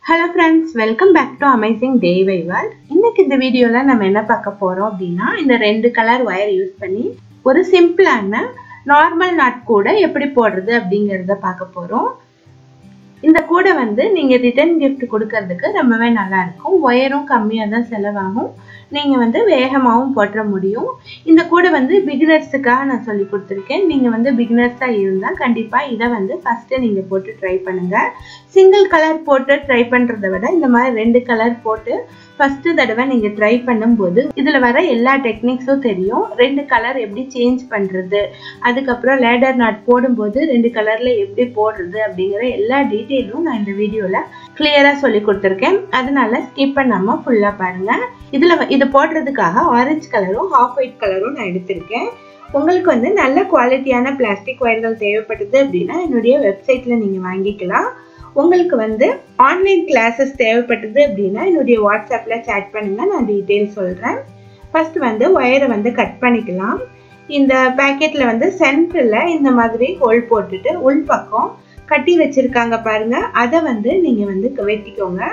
Hello friends, welcome back to Amazing DIY World. இன்னைக்கு இந்த வீடியோல நம்ம என்ன பார்க்க போறோம் அப்படினா இந்த ரெண்டு கலர் வயர் யூஸ் பண்ணி ஒரு சிம்பிளான நார்மல் நாட் கூட எப்படி போடுறது அப்படிங்கறத பார்க்க போறோம். இந்த கூட வந்து நீங்க ரிட்டர்ன் gift கொடுக்கிறதுக்கு ரொம்பவே நல்லா இருக்கும். வயரும் கம்மியா தான் செலவாகும். நீங்க வந்து வேகமாவும் போட முடியும். இந்த கூட வந்து பிகினர்ஸ்க்காக நான் சொல்லி கொடுத்திருக்கேன். நீங்க வந்து பிகினர்ஸா இருந்தா கண்டிப்பா இத வந்து ஃபர்ஸ்ட் நீங்க போட்டு ட்ரை பண்ணுங்க. சிங்கிள் கலர் போட்டு ட்ரை பண்றதை விட இந்த மாதிரி ரெண்டு கலர் போட்டு ஃபர்ஸ்ட் தடவை நீங்க ட்ரை பண்ணும்போது இதுல வர எல்லா டெக்னிக்ஸும் தெரியும். ரெண்டு கலர் எப்படி சேஞ்ச் பண்றது, அதுக்கப்புறம் லேடர் நாட் போடும்போது ரெண்டு கலர்ல எப்படி போடுறது அப்படிங்கிற எல்லா டீடைலும் நான் இந்த வீடியோல கிளியரா சொல்லி கொடுத்திருக்கேன். அதனால ஸ்கிப் பண்ணாம ஃபுல்லா பாருங்க. இது போடுறதுக்காக ஆரஞ்சு கலரும் ஹாஃப் ஒயிட் கலரும் நான் எடுத்திருக்கேன். உங்களுக்கு வந்து நல்ல குவாலிட்டியான பிளாஸ்டிக் வயர்கள் தேவைப்படுது அப்படின்னா என்னுடைய வெப்சைட்ல நீங்க வாங்கிக்கலாம். உங்களுக்கு வந்து ஆன்லைன் கிளாஸஸ் தேவைப்பட்டது அப்படின்னா என்னுடைய வாட்ஸ்அப்ல சாட் பண்ணுங்க, நான் டீடைல் சொல்றேன். ஃபர்ஸ்ட் வந்து வயரை வந்து கட் பண்ணிக்கலாம். இந்த பேக்கெட்ல வந்து சென்டர்ல இந்த மாதிரி ஹோல் போட்டுட்டு உள் பக்கம் கட்டி வச்சிருக்காங்க பாருங்க, அதை வந்து நீங்க வந்து வெட்டிக்கோங்க.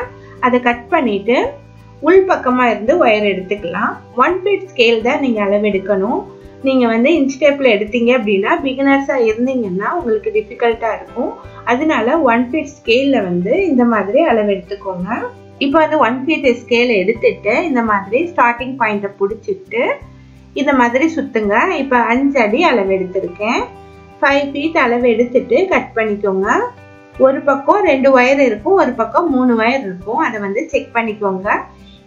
அதை கட் பண்ணிட்டு உள் பக்கமா இருந்து ஒயர் எடுத்துக்கலாம். 1 ஃபீட் ஸ்கேல் தான் நீங்க அளவு எடுக்கணும். நீங்க வந்து இன்ச் டேப்ல எடுத்தீங்க அப்படின்னா பிகினர்ஸா இருந்தீங்கன்னா உங்களுக்கு டிஃபிகல்ட்டா இருக்கும். அதனால 1 ஃபீட் ஸ்கேல்ல வந்து இந்த மாதிரி அளவு எடுத்துக்கோங்க. இப்போ வந்து 1 ஃபீட் ஸ்கேல் எடுத்துட்டு இந்த மாதிரி ஸ்டார்டிங் பாயிண்ட பிடிச்சிட்டு இந்த மாதிரி சுத்துங்க. இப்போ 5 அடி அளவு எடுத்திருக்கேன். 5 ஃபீட் அளவு எடுத்துட்டு கட் பண்ணிக்கோங்க. ஒரு பக்கம் 2 ஒயர் இருக்கும், ஒரு பக்கம் 3 ஒயர் இருக்கும். அதை வந்து செக் பண்ணிக்கோங்க.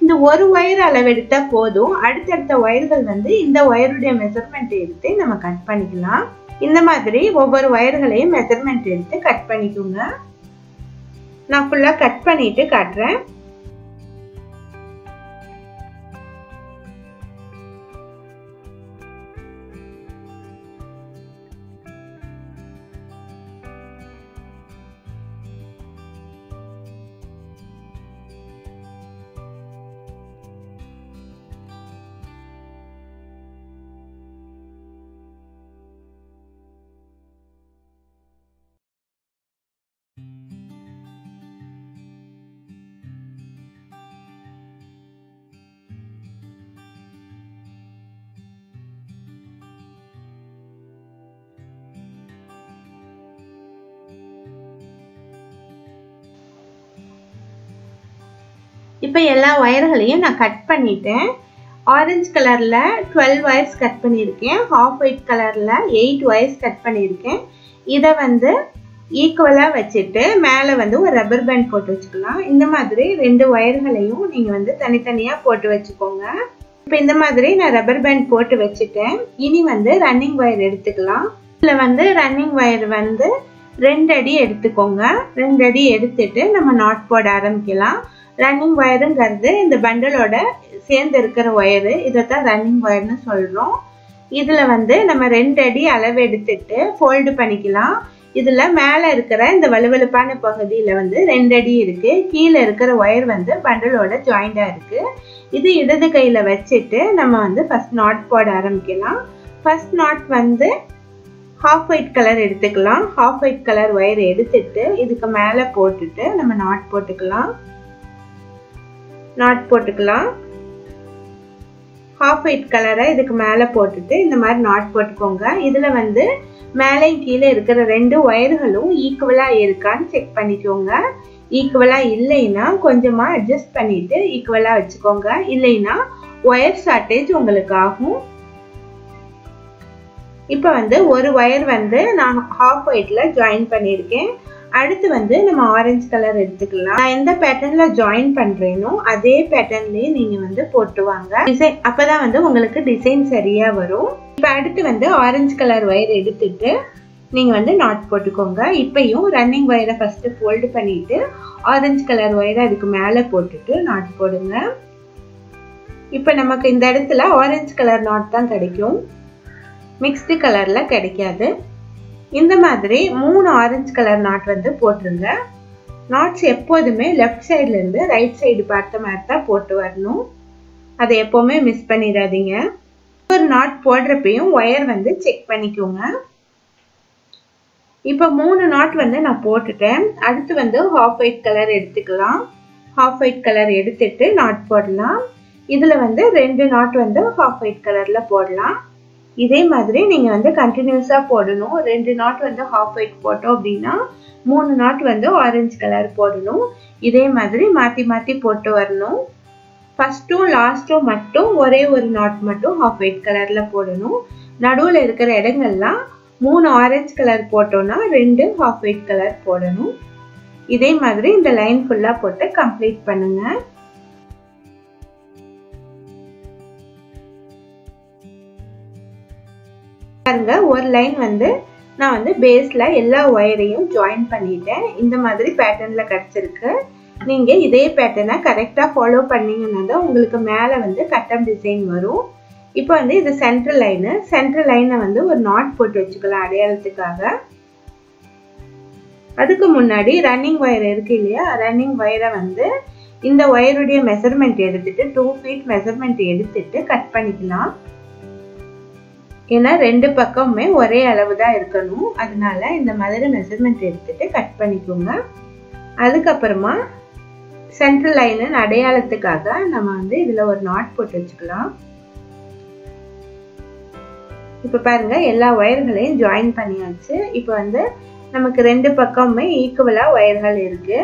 இந்த ஒரு ஒயர் அளவு எடுத்தா போதும். அடுத்தடுத்த ஒயர்கள் வந்து இந்த ஒயருடைய மெஷர்மெண்ட் எடுத்து நம்ம கட் பண்ணிக்கலாம். இந்த மாதிரி ஒவ்வொரு ஒயர்களையும் மெஷர்மெண்ட் எடுத்து கட் பண்ணிக்கோங்க. நான் ஃபுல்லா கட் பண்ணிட்டு காட்டுறேன். இப்போ எல்லா ஒயர்களையும் நான் கட் பண்ணிட்டேன். ஆரஞ்சு கலர்ல 12 ஒயர்ஸ் கட் பண்ணியிருக்கேன். ஹாஃப் ஒயிட் கலர்ல 8 ஒயர்ஸ் கட் பண்ணியிருக்கேன். இதை வந்து ஈக்குவலா வச்சுட்டு மேலே வந்து ஒரு ரப்பர் பேண்ட் போட்டு வச்சுக்கலாம். இந்த மாதிரி ரெண்டு ஒயர்களையும் நீங்க வந்து தனித்தனியா போட்டு வச்சுக்கோங்க. இப்போ இந்த மாதிரி நான் ரப்பர் பேண்ட் போட்டு வச்சுட்டேன். இனி வந்து ரன்னிங் ஒயர் எடுத்துக்கலாம். இதுல வந்து ரன்னிங் ஒயர் வந்து 2 அடி எடுத்துக்கோங்க. 2 அடி எடுத்துட்டு நம்ம நாட் போட ஆரம்பிக்கலாம். ரன்னிங் ஒயருங்கிறது இந்த பண்டலோட சேர்ந்து இருக்கிற ஒயரு, இதைத்தான் ரன்னிங் ஒயர்னு சொல்றோம். இதுல வந்து நம்ம 2 அடி அளவு எடுத்துட்டு ஃபோல்டு பண்ணிக்கலாம். இதுல மேல இருக்கிற இந்த வலுவலுப்பான பகுதியில வந்து 2 அடி இருக்கு. கீழே இருக்கிற ஒயர் வந்து பண்டலோட ஜாயிண்டா இருக்கு. இது இடது கையில வச்சுட்டு நம்ம வந்து ஃபர்ஸ்ட் நாட் போட ஆரம்பிக்கலாம். ஃபர்ஸ்ட் நாட் வந்து ஹாஃப் ஒயிட் கலர் எடுத்துக்கலாம். ஹாஃப் ஒயிட் கலர் ஒயர் எடுத்துட்டு இதுக்கு மேல போட்டுட்டு நம்ம நாட் போட்டுக்கலாம். ஹாஃப் ஒயிட் கலரை இதுக்கு மேல போட்டுட்டு இந்த மாதிரி நாட் போட்டுக்கோங்க. இதுல வந்து மேலே கீழே இருக்கிற 2 ஒயர்களும் ஈக்குவலா இருக்கான்னு செக் பண்ணிக்கோங்க. ஈக்குவலா இல்லைன்னா கொஞ்சமா அட்ஜஸ்ட் பண்ணிட்டு ஈக்குவலா வச்சுக்கோங்க. இல்லைன்னா ஒயர் ஷார்டேஜ் உங்களுக்கு ஆகும். இப்போ வந்து ஒரு ஒயர் வந்து நான் ஹாஃப் ஒயிட்ல ஜாயின் பண்ணியிருக்கேன். அடுத்து வந்து நம்ம ஆரஞ்சு கலர் எடுத்துக்கலாம். நான் எந்த பேட்டர்ன்ல ஜாயின் பண்றேனோ அதே பேட்டர்ன்லயே நீங்க வந்து போட்டுவாங்க. டிசைன் அப்பதான் வந்து உங்களுக்கு டிசைன் சரியா வரும். இப்போ அடுத்து வந்து ஆரஞ்சு கலர் ஒயர் எடுத்துட்டு நீங்க வந்து நாட் போட்டுக்கோங்க. இப்பயும் ரன்னிங் ஒயரை ஃபர்ஸ்ட் ஃபோல்டு பண்ணிட்டு ஆரஞ்சு கலர் ஒயரை அதுக்கு மேல போட்டுட்டு நாட் போடுங்க. இப்போ நமக்கு இந்த இடத்துல ஆரஞ்சு கலர் நாட் தான் கிடைக்கும், மிக்ஸ்டு கலர்ல கிடைக்காது. இந்த மாதிரி 3 ஆரஞ்சு கலர் நாட் வந்து போட்டுருங்க. நாட்ஸ் எப்போதுமே லெஃப்ட் சைட்ல இருந்து ரைட் சைடு பார்த்த மாதிரி தான் போட்டு வரணும். அதை எப்பவுமே மிஸ் பண்ணிடாதீங்க. ஒரு நாட் போடுறப்பையும் ஒயர் வந்து செக் பண்ணிக்கோங்க. இப்போ 3 நாட் வந்து நான் போட்டுட்டேன். அடுத்து வந்து half white கலர் எடுத்துக்கலாம். half white கலர் எடுத்துட்டு நாட் போடலாம். இதுல வந்து 2 நாட் வந்து half white கலர்ல போடலாம். இதே மாதிரி நீங்க வந்து கண்டினியூஸா போடணும். 2 நாட் வந்து half white போட்டோம் அப்படின்னா 3 நாட் வந்து ஆரஞ்சு கலர் போடணும். இதே மாதிரி மாத்தி மாத்தி போட்டு வரணும். ஃபர்ஸ்ட்டும் லாஸ்ட்டும் மட்டும் ஒரே ஒரு நாட் மட்டும் half white கலர்ல போடணும். நடுவுல இருக்கிற இடங்கள்லாம் 3 ஆரஞ்சு கலர் போட்டோம்னா 2 half white கலர் போடணும். இதே மாதிரி இந்த லைன் ஃபுல்லா போட்டு கம்ப்ளீட் பண்ணுங்க. பாருங்க ஒரு லைன் வந்து நான் வந்து பேஸ்ல எல்லா ஒயரையும் ஜாயின் பண்ணிட்டேன். இந்த மாதிரி பேட்டர்ன்ல கிடைச்சிருக்கு. நீங்க இதே பேட்டர்னை கரெக்டா ஃபாலோ பண்ணீங்கன்னா தான் உங்களுக்கு மேல வந்து கட்டம் டிசைன் வரும். இப்போ வந்து இது சென்டர் லைனை வந்து ஒரு நாட் போட்டு வச்சுக்கலாம் அடையாளத்துக்காக. அதுக்கு முன்னாடி ரன்னிங் ஒயர் இருக்கு இல்லையா, ரன்னிங் ஒயரை வந்து இந்த ஒயருடைய மெஷர்மெண்ட் எடுத்துட்டு 2 feet மெஷர்மெண்ட் எடுத்துட்டு கட் பண்ணிக்கலாம். ஏன்னா 2 பக்கமுமே ஒரே அளவு தான் இருக்கணும். அதனால இந்த மாதிரி மெஷர்மெண்ட் எடுத்துட்டு கட் பண்ணிக்கோங்க. அதுக்கப்புறமா சென்ட்ரல் லைன் அடையாளத்துக்காக நம்ம வந்து இதுல ஒரு நாட் போட்டு வச்சுக்கலாம். இப்ப பாருங்க எல்லா ஒயர்களையும் ஜாயின் பண்ணியாச்சு. இப்போ வந்து நமக்கு 2 பக்கமுமே ஈக்குவலா ஒயர்கள் இருக்கு.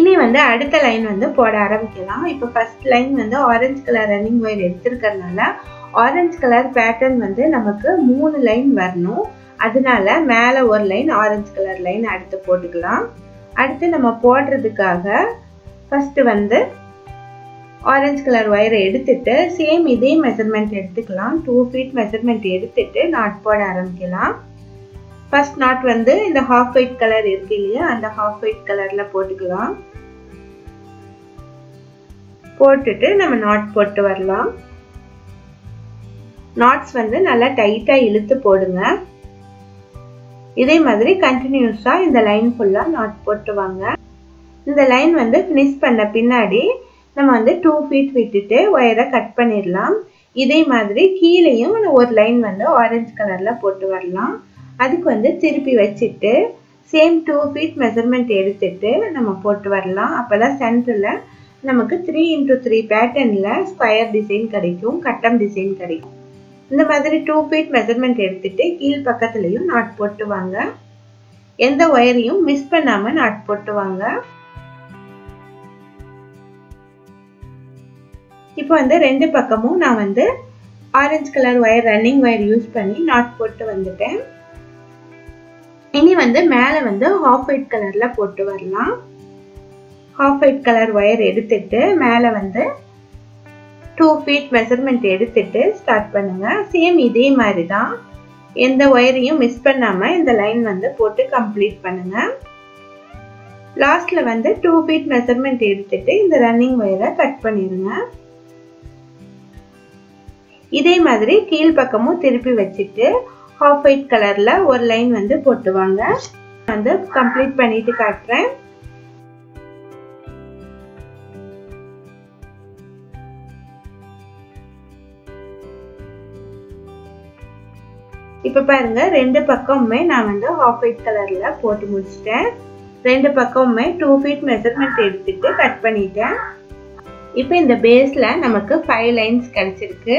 இனி வந்து அடுத்த லைன் வந்து போட ஆரம்பிக்கலாம். இப்போ ஃபர்ஸ்ட் லைன் வந்து ஆரஞ்சு கலர் ரன்னிங் ஒயர் எடுத்துக்கிறதுனால ஆரஞ்சு கலர் பேட்டர்ன் வந்து நமக்கு 3 லைன் வரணும். அதனால மேல ஒரு லைன் ஆரஞ்சு கலர் லைன் அடுத்து போட்டுக்கலாம். அடுத்து நம்ம போடுறதுக்காக ஃபர்ஸ்ட் வந்து ஆரஞ்சு கலர் ஒயரை எடுத்துட்டு சேம் இதே மெஷர்மெண்ட் எடுத்துக்கலாம். 2 feet மெஷர்மெண்ட் எடுத்துட்டு நாட் போட ஆரம்பிக்கலாம். ஃபர்ஸ்ட் நாட் வந்து இந்த half white கலர் இருக்கு இல்லையா, அந்த half white கலர்ல போட்டுக்கலாம். போட்டுட்டு நம்ம நாட் போட்டு வரலாம். நாட்ஸ் வந்து நல்லா டைட்டா இழுத்து போடுங்க. இதே மாதிரி கண்டினியூஸா இந்த லைன் ஃபுல்லா நாட் போட்டு வாங்க. இந்த லைன் வந்து ஃபினிஷ் பண்ண பின்னாடி நம்ம வந்து 2 feet விட்டுட்டு ஒயரை கட் பண்ணிடலாம். இதே மாதிரி கீழேயும் ஒரு லைன் வந்து ஆரஞ்சு கலர்ல போட்டு வரலாம். அதுக்கு வந்து திருப்பி வச்சுட்டு சேம் 2 feet மெஷர்மெண்ட் எடுத்துட்டு நம்ம போட்டு வரலாம். அப்பதான் சென்டர்ல நமக்கு 3x3 பேட்டர்ன்ல ஸ்கொயர் டிசைன் கிடைக்கும், கட்டம் டிசைன் கிடைக்கும். இந்த மாதிரி 2 feet மெஷர்மெண்ட் எடுத்துட்டு கீழ் பக்கத்துலயும் நாட் போட்டு வாங்க. எந்த ஒயரையும் மிஸ் பண்ணாம நாட் போட்டு வாங்க. இப்போ வந்து 2 பக்கமும் நான் வந்து orange colour wire running wire use பண்ணி நாட் போட்டு வந்துட்டேன். இனி வந்து மேல வந்து half white கலர்ல போட்டு வரலாம். half white கலர் ஒயர் எடுத்துட்டு மேல வந்து 2 feet மெஷர்மெண்ட் எடுத்துட்டு ஸ்டார்ட் பண்ணுங்க. சேம் இதே மாதிரி தான், எந்த ஒயரையும் மிஸ் பண்ணாம இந்த லைன் வந்து போட்டு கம்ப்ளீட் பண்ணுங்க. லாஸ்ட்ல வந்து 2 feet மெஷர்மெண்ட் எடுத்துட்டு இந்த ரன்னிங் ஒயரை கட் பண்ணிருங்க. இதே மாதிரி கீழ் பக்கமும் திருப்பி வச்சுட்டு half white கலர்ல ஒரு லைன் வந்து போட்டு வாங்க. வந்து கம்ப்ளீட் பண்ணிட்டு காட்டுறேன். இப்ப பாருங்க 2 பக்கமுமே நான் வந்து half white கலர்ல போட்டு முடிச்சிட்டேன். 2 பக்கமுமே 2 feet மெஷர்மெண்ட் எடுத்துட்டு கட் பண்ணிட்டேன். இப்போ இந்த பேஸ்ல நமக்கு 5 லைன்ஸ் கிடைச்சிருக்கு.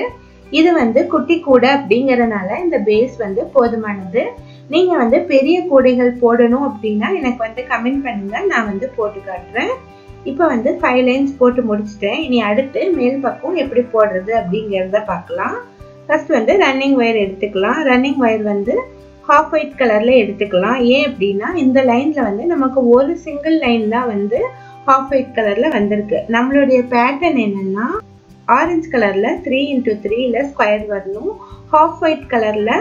இது வந்து குட்டி கூடை அப்படிங்கறதுனால இந்த பேஸ் வந்து போதுமானது. நீங்க வந்து பெரிய கூடைகள் போடணும் அப்படின்னா எனக்கு வந்து கமெண்ட் பண்ணுங்க, நான் வந்து போட்டு காட்டுறேன். இப்போ வந்து 5 லைன்ஸ் போட்டு முடிச்சிட்டேன். இனி அடுத்து மேல் பக்கம் எப்படி போடுறது அப்படிங்கறத பார்க்கலாம். ஃபர்ஸ்ட் வந்து ரன்னிங் ஒயர் எடுத்துக்கலாம். ரன்னிங் ஒயர் வந்து half white கலர்ல எடுத்துக்கலாம். ஏன் அப்படின்னா இந்த லைன்ல வந்து நமக்கு ஒரு சிங்கிள் லைன் தான் வந்து half white கலர்ல வந்திருக்கு. நம்மளுடைய பேட்டர்ன் என்னன்னா ஆரஞ்சு கலர்ல 3x3ல ஸ்கொயர் வரணும். half white கலர்ல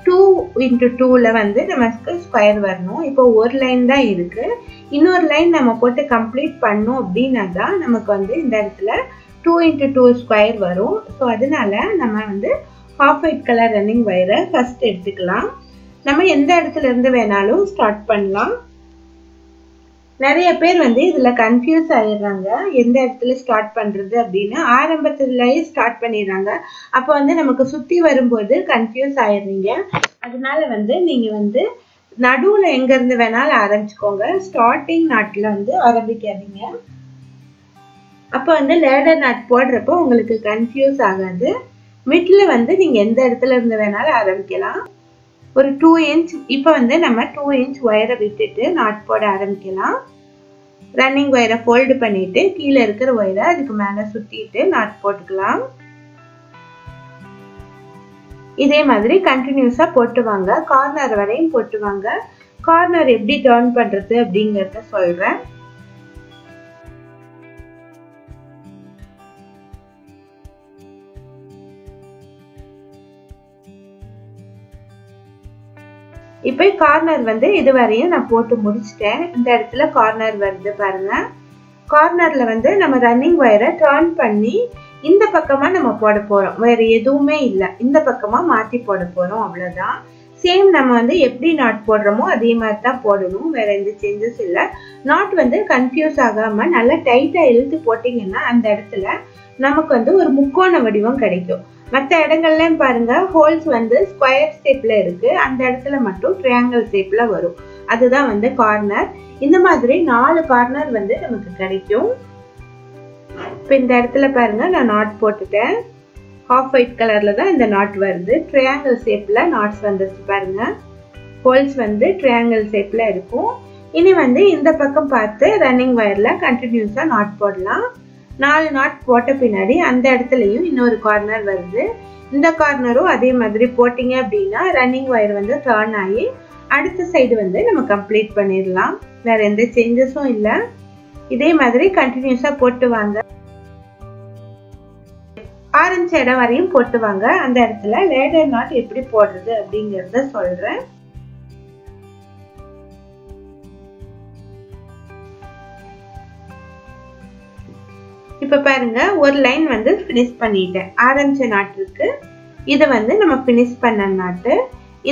2x2ல வந்து நமக்கு ஸ்கொயர் வரணும். இப்போ ஒரு லைன் தான் இருக்கு. இன்னொரு லைன் நம்ம போட்டு கம்ப்ளீட் பண்ணோம் அப்படின்னா தான் நமக்கு வந்து இந்த இடத்துல 2x2 ஸ்கொயர் வரும். ஸோ அதனால நம்ம வந்து half white கலர் ரன்னிங் ஒயரை ஃபர்ஸ்ட் எடுத்துக்கலாம். நம்ம எந்த இடத்துல இருந்து வேணாலும் ஸ்டார்ட் பண்ணலாம். நிறைய பேர் வந்து இதுல கன்ஃபியூஸ் ஆயிடுறாங்க, எந்த இடத்துல ஸ்டார்ட் பண்றது அப்படின்னு. ஆரம்பத்திலேயே ஸ்டார்ட் பண்ணிடுறாங்க. அப்போ வந்து நமக்கு சுத்தி வரும்போது கன்ஃபியூஸ் ஆயிடுறீங்க. அதனால வந்து நீங்க வந்து நடுவுல எங்க இருந்து வேணாலும் ஆரம்பிச்சுக்கோங்க. ஸ்டார்டிங் நாட்ல வந்து ஆரம்பிக்காதீங்க. அப்ப வந்து லேடர் நாட் போடுறப்போ உங்களுக்கு கன்ஃபியூஸ் ஆகாது. மிட்ல வந்து நீங்க எந்த இடத்துல இருந்து வேணாலும் ஆரம்பிக்கலாம். ஒரு 2 இன்ச் இப்போ வந்து நம்ம 2 இன்ச் ஒயரை விட்டுட்டு நாட் போட ஆரம்பிக்கலாம். ரன்னிங் ஒயரை ஃபோல்டு பண்ணிட்டு கீழே இருக்கிற ஒயரை அதுக்கு மேல சுத்திட்டு நாட் போட்டுக்கலாம். இதே மாதிரி கண்டினியூஸா போட்டு வாங்க. கார்னர் வரையும் போட்டு வாங்க. கார்னர் எப்படி டர்ன் பண்றது அப்படிங்கறத சொல்றேன். இப்போ கார்னர் வந்து இதுவரையும் நான் போட்டு முடிச்சிட்டேன். இந்த இடத்துல கார்னர் வருது பாருங்க. கார்னர்ல வந்து நம்ம ரன்னிங் ஒயரை டர்ன் பண்ணி இந்த பக்கமா நம்ம போட போறோம். வேற எதுவுமே இல்லை, இந்த பக்கமா மாத்தி போட போறோம், அவ்வளவுதான். சேம் நம்ம வந்து எப்படி நாட் போடுறோமோ அதே மாதிரி தான் போடணும். வேற எந்த சேஞ்சஸ் இல்லை. நாட் வந்து கன்ஃபியூஸ் ஆகாம நல்லா டைட்டா இழுத்து போட்டீங்கன்னா அந்த இடத்துல நமக்கு வந்து ஒரு முக்கோண வடிவம் கிடைக்கும். மற்ற இடங்கள்லயும் பாருங்க ஹோல்ஸ் வந்து ஸ்கொயர் ஷேப்ல இருக்கு, அந்த இடத்துல மட்டும் ட்ரையாங்கிள் ஷேப்ல வரும். அதுதான் வந்து கார்னர். இந்த மாதிரி 4 கார்னர் வந்து நமக்கு கிடைக்கும். இப்போ இந்த இடத்துல பாருங்க நான் நாட் போட்டுட்டேன். ஆஃப் ஒயிட் கலர்ல தான் இந்த நாட் வருது. ட்ரையாங்கிள் ஷேப்ல நாட்ஸ் வந்துருச்சு பாருங்க. ஹோல்ஸ் வந்து ட்ரையாங்கிள் ஷேப்ல இருக்கும். இனி வந்து இந்த பக்கம் பார்த்து ரன்னிங் வயர்ல கண்டினியூஸா நாட் போடலாம். 4 நாட் போட்ட பின்னாடி அந்த இடத்துலயும் இன்னொரு கார்னர் வருது. இந்த கார்னரும் அதே மாதிரி போட்டீங்க அப்படின்னா ரன்னிங் ஒயர் வந்து டர்ன் ஆகி அடுத்த சைடு வந்து நம்ம கம்ப்ளீட் பண்ணிடலாம். வேற எந்த சேஞ்சஸும் இல்லை. இதே மாதிரி கண்டினியூஸா போட்டு வாங்க. ஆரஞ்சு இடம் வரையும் போட்டு வாங்க. அந்த இடத்துல லேடர் நாட் எப்படி போடுறது அப்படிங்கறத சொல்றேன். இப்ப பாருங்க ஒரு லைன் வந்து ஃபினிஷ் பண்ணிட்டேன். ஆரஞ்சு நாட் இருக்கு, இது வந்து நம்ம ஃபினிஷ் பண்ண நாட்டு.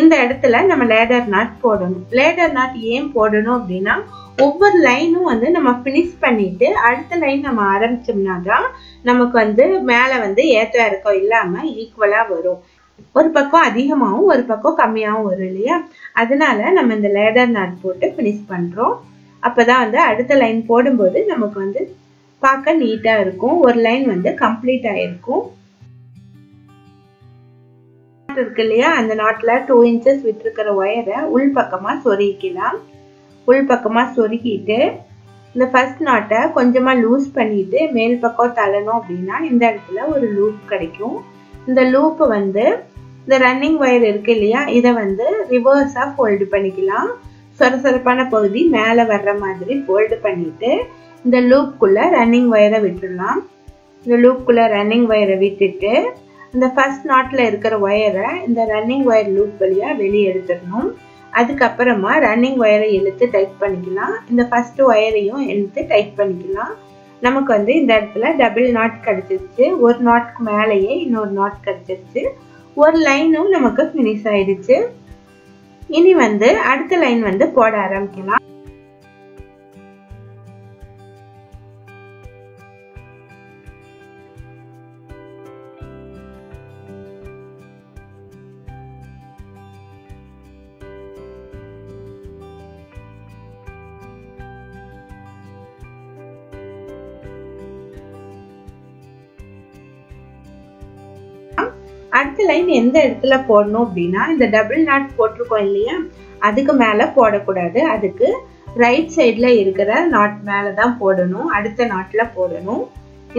இந்த இடத்துல நம்ம லேடர் நாட் போடணும். லேடர் நாட் ஏன் போடணும் அப்படின்னா ஒவ்வொரு லைனும் வந்து நம்ம ஃபினிஷ் பண்ணிட்டு அடுத்த லைன் நம்ம ஆரம்பிச்சோம்னா தான் நமக்கு வந்து மேல வந்து ஏற்ற இறக்கம் இல்லாம ஈக்குவலா வரும். ஒரு பக்கம் அதிகமாகவும் ஒரு பக்கம் கம்மியாகவும் வரும் இல்லையா? அதனால நம்ம இந்த லேடர் நாட் போட்டு ஃபினிஷ் பண்றோம். அப்பதான் வந்து அடுத்த லைன் போடும்போது நமக்கு வந்து பார்க்க நீட்டா இருக்கும். ஒரு லைன் வந்து கம்ப்ளீட் ஆயிருக்கும். இருக்கு இல்லையா? அந்த நாட்ல 2 இன்ச்சஸ் விட்டுருக்கிற ஒயரை உள் பக்கமா சொருகிக்கலாம். உள் பக்கமா சொருகிட்டு இந்த ஃபர்ஸ்ட் நாட்டை கொஞ்சமா லூஸ் பண்ணிட்டு மேல் பக்கம் தள்ளணும் அப்படின்னா இந்த இடத்துல ஒரு லூப் கிடைக்கும். இந்த லூப் வந்து இந்த ரன்னிங் ஒயர் இருக்கு இல்லையா, இதை வந்து ரிவர்ஸா ஃபோல்டு பண்ணிக்கலாம். சொரசொரப்பான பகுதி மேல வர்ற மாதிரி ஃபோல்டு பண்ணிட்டு இந்த லூப்குள்ள ரன்னிங் ஒயரை விட்டுடலாம். இந்த லூப்குள்ள ரன்னிங் ஒயரை விட்டுட்டு இந்த ஃபர்ஸ்ட் நாட்ல இருக்கிற ஒயரை இந்த ரன்னிங் ஒயர் லூப் வழியா வெளியே எடுத்துடணும். அதுக்கப்புறமா ரன்னிங் ஒயரை இழுத்து டைட் பண்ணிக்கலாம். இந்த ஃபர்ஸ்ட் ஒயரையும் இழுத்து டைட் பண்ணிக்கலாம். நமக்கு வந்து இந்த இடத்துல டபுள் நாட் கிடைச்சிருச்சு. ஒரு நாட்க்கு மேலேயே இன்னொரு நாட் கிடைச்சிருச்சு. ஒரு லைனும் நமக்கு ஃபினிஷ் ஆயிடுச்சு. இனி வந்து அடுத்த லைன் வந்து போட ஆரம்பிக்கலாம். அடுத்த லைன் எந்த இடத்துல போடணும் அப்படின்னா இந்த டபுள் நாட் போட்டிருக்கோம் இல்லையா, அதுக்கு மேல போடக்கூடாது. அதுக்கு ரைட் சைட்ல இருக்கிற நாட் மேலதான் போடணும். அடுத்த நாட்ல போடணும்.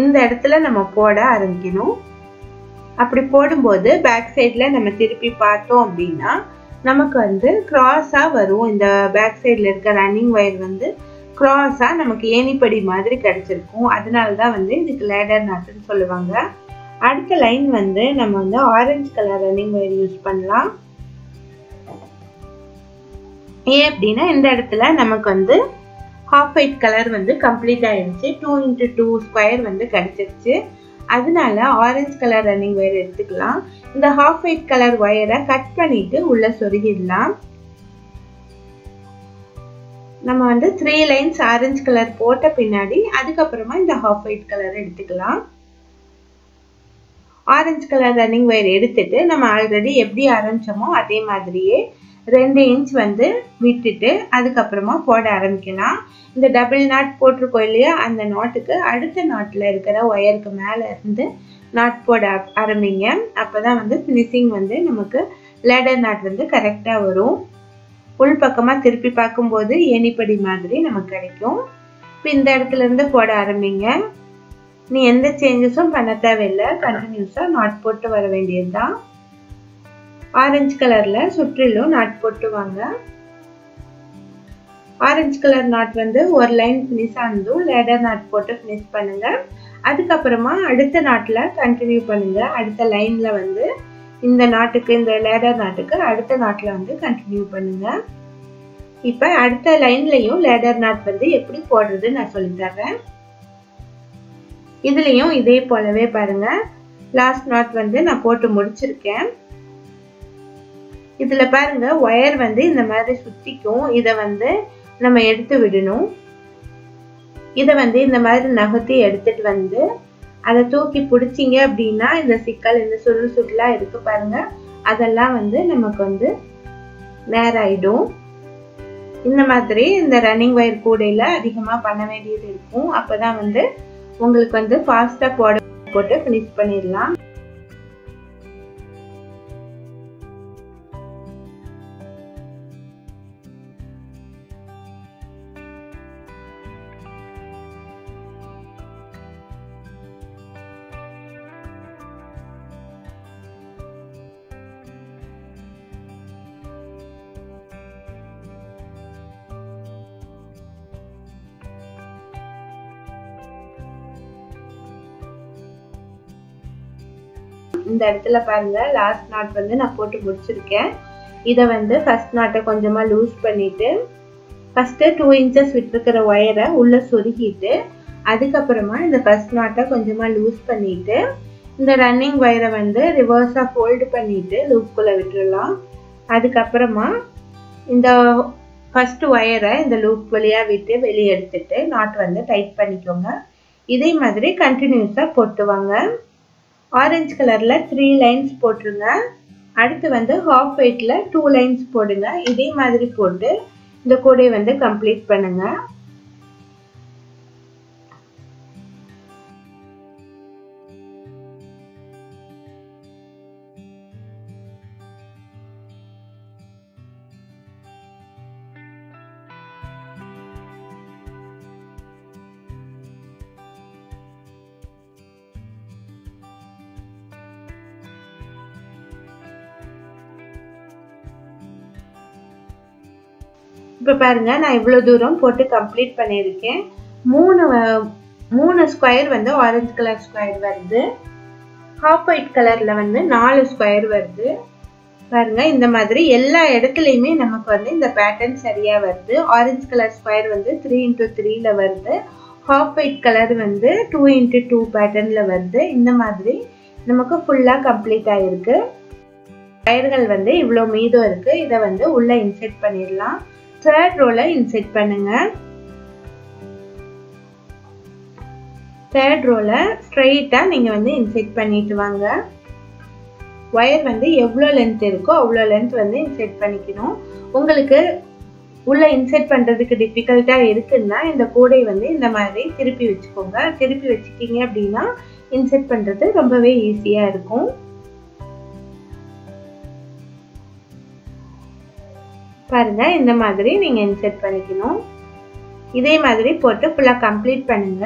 இந்த இடத்துல நம்ம போட ஆரம்பிக்கணும். அப்படி போடும்போது பேக் சைட்ல நம்ம திருப்பி பார்த்தோம் அப்படின்னா நமக்கு வந்து கிராஸா வரும். இந்த பேக் சைட்ல இருக்க ரன்னிங் ஒயர் வந்து கிராஸா நமக்கு ஏணிப்படி மாதிரி கிடைச்சிருக்கும். அதனாலதான் வந்து இதுக்கு லேடர் நாட்னு சொல்லுவாங்க. அடுத்த லைன் வந்து நம்ம வந்து orange colour running wire use பண்ணலாம். ஏன் அப்படின்னா இந்த இடத்துல நமக்கு வந்து ஹாஃப் ஒயிட் கலர் வந்து கம்ப்ளீட் ஆயிடுச்சு. 2x2 ஸ்கொயர் வந்து கிடைச்சிருச்சு. அதனால ஆரஞ்சு கலர் ரன்னிங் ஒயர் எடுத்துக்கலாம். இந்த ஹாஃப் ஒயிட் கலர் ஒயரை கட் பண்ணிட்டு உள்ள சொருகிடலாம். நம்ம வந்து 3 லைன்ஸ் ஆரஞ்சு கலர் போட்ட பின்னாடி அதுக்கப்புறமா இந்த ஹாஃப் ஒயிட் கலர் எடுத்துக்கலாம். ஆரஞ்சு கலர் ரன்னிங் ஒயர் எடுத்துட்டு நம்ம ஆல்ரெடி எப்படி ஆரம்பிச்சோமோ அதே மாதிரியே 2 இன்ச் வந்து விட்டுட்டு அதுக்கப்புறமா போட ஆரம்பிக்கலாம். இந்த டபுள் நாட் போட்டிருக்கோம் இல்லையா, அந்த நாட்டுக்கு அடுத்த நாட்டில் இருக்கிற ஒயருக்கு மேலே இருந்து நாட் போட ஆரம்பிங்க. அப்போதான் வந்து ஃபினிஷிங் வந்து நமக்கு லேடர் நாட் வந்து கரெக்டாக வரும். உள் பக்கமாக திருப்பி பார்க்கும்போது ஏணிப்படி மாதிரி நமக்கு கிடைக்கும். இப்போ இந்த இடத்துல இருந்து போட ஆரம்பிங்க. நீ எந்த சேஞ்சஸும் பண்ண தேவையில்லை, கண்டினியூஸாக நாட் போட்டு வர வேண்டியது தான். ஆரஞ்சு கலரில் சுற்றிலும் நாட் போட்டு வாங்க. ஆரஞ்சு கலர் நாட் வந்து ஒரு லைன் ஃபினிஷ் ஆனதும் லேடர் நாட் போட்டு ஃபினிஷ் பண்ணுங்க. அதுக்கப்புறமா அடுத்த நாட்டில் கண்டினியூ பண்ணுங்க. அடுத்த லைனில் வந்து இந்த நாட்டுக்கு, இந்த லேடர் நாட்டுக்கு அடுத்த நாட்டில் வந்து கண்டினியூ பண்ணுங்க. இப்போ அடுத்த லைன்லையும் லேடர் நாட் வந்து எப்படி போடுறது நான் சொல்லித்தரேன். இதுலேயும் இதே போலவே பாருங்க. லாஸ்ட் நாட் வந்து நான் போட்டு முடிச்சிருக்கேன். இதில் பாருங்க ஒயர் வந்து இந்த மாதிரி சுற்றிக்கும். இதை வந்து நம்ம எடுத்து விடணும். இதை வந்து இந்த மாதிரி நகர்த்தி எடுத்துட்டு வந்து அதை தூக்கி பிடிச்சிங்க அப்படின்னா இந்த சிக்கல், இந்த சுருள் சுருளாக இருக்கு பாருங்க, அதெல்லாம் வந்து நமக்கு வந்து நேராயிடும். இந்த மாதிரி இந்த ரன்னிங் ஒயர் கூடையில் அதிகமாக பண்ண வேண்டியது இருக்கும். அப்போ தான் வந்து உங்களுக்கு வந்து ஃபாஸ்ட்டாக போட்டு ஃபினிஷ் பண்ணிடலாம். இந்த இடத்துல பாருங்க லாஸ்ட் நாட் வந்து நான் போட்டு முடிச்சிருக்கேன். இதை வந்து ஃபர்ஸ்ட் நாட்டை கொஞ்சமா லூஸ் பண்ணிட்டு ஃபர்ஸ்ட் 2 இன்ச்சஸ் விட்டுருக்கிற ஒயரை உள்ள சொருகிட்டு அதுக்கப்புறமா இந்த ஃபர்ஸ்ட் நாட்டை கொஞ்சமா லூஸ் பண்ணிட்டு இந்த ரன்னிங் ஒயரை வந்து ரிவர்ஸா ஃபோல்டு பண்ணிட்டு லூப்குள்ள விட்டுடலாம். அதுக்கப்புறமா இந்த ஃபர்ஸ்ட் ஒயரை இந்த லூப் வழியா விட்டு வெளியே எடுத்துட்டு நாட் வந்து டைட் பண்ணிக்கோங்க. இதே மாதிரி கண்டினியூஸா போட்டுவாங்க. ஆரஞ்சு கலர்ல 3 லைன்ஸ் போட்டுருங்க. அடுத்து வந்து ஹாஃப் வெயிட்ல 2 லைன்ஸ் போடுங்க. இதே மாதிரி போட்டு இந்த கூடையை வந்து கம்ப்ளீட் பண்ணுங்க. இப்போ பாருங்க நான் இவ்வளோ தூரம் போட்டு கம்ப்ளீட் பண்ணியிருக்கேன். 3 ஸ்கொயர் வந்து ஆரஞ்சு கலர் ஸ்கொயர் வருது. ஹாஃப் ஒயிட் கலர்ல வந்து 4 ஸ்கொயர் வருது. பாருங்க இந்த மாதிரி எல்லா இடத்துலையுமே நமக்கு வந்து இந்த பேட்டர்ன் சரியா வருது. ஆரஞ்சு கலர் ஸ்கொயர் வந்து 3x3ல வருது. ஹாஃப் ஒயிட் கலர் வந்து 2x2 பேட்டர்ன்ல வருது. இந்த மாதிரி நமக்கு ஃபுல்லா கம்ப்ளீட் ஆயிருக்கு. ஒயர்கள் வந்து இவ்வளோ மீதம் இருக்கு. இதை வந்து உள்ள இன்செர்ட் பண்ணிடலாம். தேர்ட் ரோல இன்செர்ட் பண்ணுங்க. தேர்ட் ரோல ஸ்ட்ரெயிட்டா நீங்க வந்து இன்செர்ட் பண்ணிட்டு வாங்க. ஒயர் வந்து எவ்வளோ லென்த் இருக்கோ அவ்வளோ லென்த் வந்து இன்செர்ட் பண்ணிக்கணும். உங்களுக்கு உள்ள இன்செர்ட் பண்றதுக்கு டிஃபிகல்ட்டா இருக்குன்னா இந்த கூடை வந்து இந்த மாதிரி திருப்பி வச்சுக்கோங்க. திருப்பி வச்சுட்டீங்க அப்படின்னா இன்செர்ட் பண்றது ரொம்பவே ஈஸியா இருக்கும். பாருங்க இந்த மாதிரி நீங்க இன்செர்ட் பண்ணிக்கணும். இதே மாதிரி போட்டு ஃபுல்லா கம்ப்ளீட் பண்ணுங்க.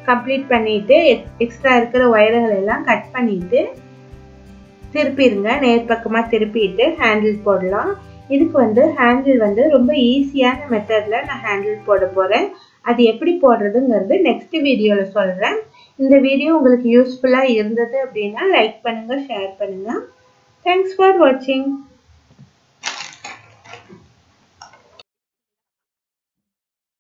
கம்ப்ளீட் பண்ணிட்டு எக்ஸ்ட்ரா இருக்கிற ஒயர்கள் எல்லாம் கட் பண்ணிட்டு திருப்பிடுங்க. நேர் பக்கமா திருப்பிட்டு ஹேண்டில் போடலாம். இதுக்கு வந்து ஹேண்டில் வந்து ரொம்ப ஈஸியான மெத்தட்ல நான் ஹேண்டில் போட போறேன். அது எப்படி போடுறதுங்கிறது நெக்ஸ்ட் வீடியோல சொல்றேன். இந்த வீடியோ உங்களுக்கு யூஸ்ஃபுல்லா இருந்தது அப்படின்னா லைக் பண்ணுங்க, ஷேர் பண்ணுங்க. தேங்க்ஸ் ஃபார் வாட்சிங்.